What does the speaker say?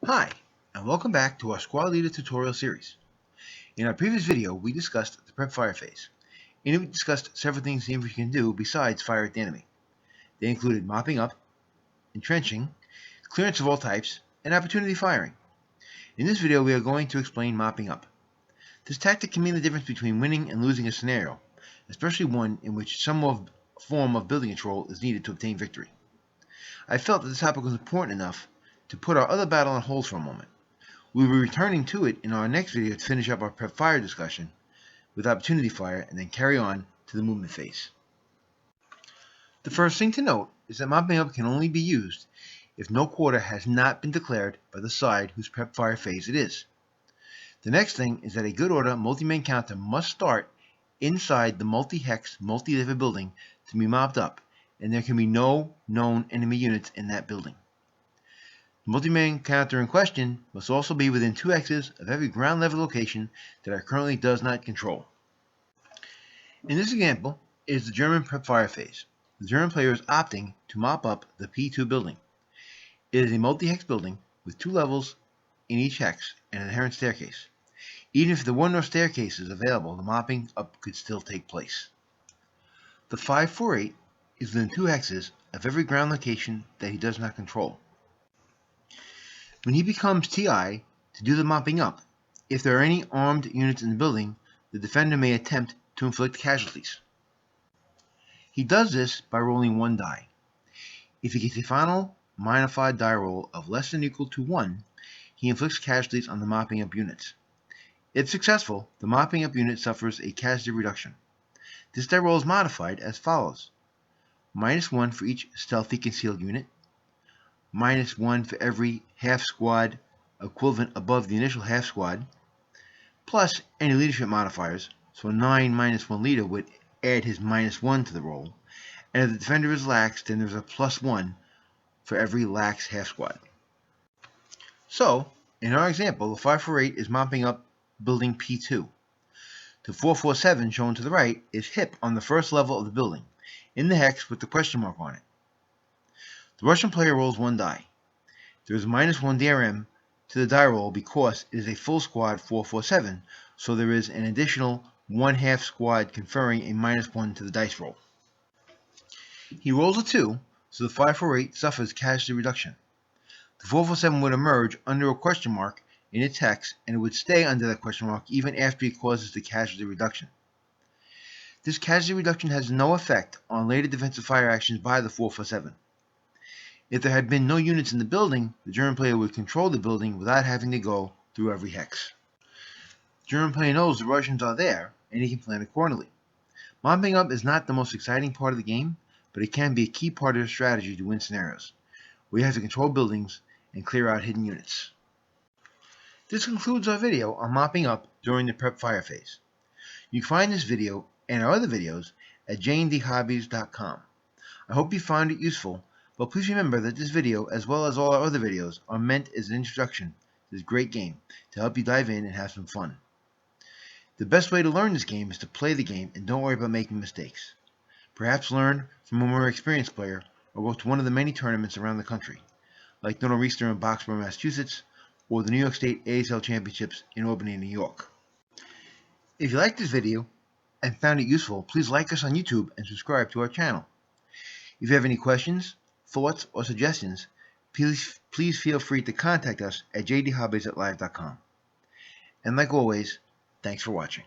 Hi, and welcome back to our Squad Leader tutorial series. In our previous video, we discussed the prep fire phase. In it, we discussed several things the infantry can do besides fire at the enemy. They included mopping up, entrenching, clearance of all types, and opportunity firing. In this video, we are going to explain mopping up. This tactic can mean the difference between winning and losing a scenario, especially one in which some form of building control is needed to obtain victory. I felt that this topic was important enough to put our other battle on hold for a moment. We will be returning to it in our next video to finish up our prep fire discussion with opportunity fire and then carry on to the movement phase. The first thing to note is that mopping up can only be used if no quarter has not been declared by the side whose prep fire phase it is. The next thing is that a good order multi-man counter must start inside the multi-hex, multi-level building to be mopped up, and there can be no known enemy units in that building. The multi-man counter in question must also be within 2 hexes of every ground level location that it currently does not control. In this example is the German prep fire phase. The German player is opting to mop up the P2 building. It is a multi-hex building with 2 levels in each hex and an inherent staircase. Even if there were no staircases available, the mopping up could still take place. The 548 is within 2 hexes of every ground location that he does not control. When he becomes TI to do the mopping up, if there are any armed units in the building, the defender may attempt to inflict casualties. He does this by rolling 1 die. If he gets a final modified die roll of less than or equal to 1, he inflicts casualties on the mopping up units. If successful, the mopping up unit suffers a casualty reduction. This die roll is modified as follows: -1 for each stealthy concealed unit, -1 for every half squad equivalent above the initial half squad, plus any leadership modifiers, so 9 -1 leader would add his -1 to the roll, and if the defender is lax, then there's a +1 for every lax half squad. So, in our example, the 548 is mopping up building P2. The 447 shown to the right is hip on the first level of the building, in the hex with the question mark on it. The Russian player rolls 1 die. There is a -1 DRM to the die roll because it is a full squad 447, so there is an additional 1/2 squad conferring a -1 to the dice roll. He rolls a 2, so the 548 suffers casualty reduction. The 447 would emerge under a question mark in its hex, and it would stay under that question mark even after he causes the casualty reduction. This casualty reduction has no effect on later defensive fire actions by the 447. If there had been no units in the building, the German player would control the building without having to go through every hex. The German player knows the Russians are there, and he can plan accordingly. Mopping up is not the most exciting part of the game, but it can be a key part of the strategy to win scenarios, where you have to control buildings and clear out hidden units. This concludes our video on mopping up during the prep fire phase. You can find this video and our other videos at jndhobbies.com. I hope you found it useful, but please remember that this video, as well as all our other videos, are meant as an introduction to this great game to help you dive in and have some fun. The best way to learn this game is to play the game and don't worry about making mistakes. Perhaps learn from a more experienced player or go to one of the many tournaments around the country, like Northeastern in Boxborough, Massachusetts, or the New York State ASL Championships in Albany, New York. If you liked this video and found it useful, please like us on YouTube and subscribe to our channel. If you have any questions, thoughts, or suggestions, please feel free to contact us at jdhobbies@live.com. And like always, thanks for watching.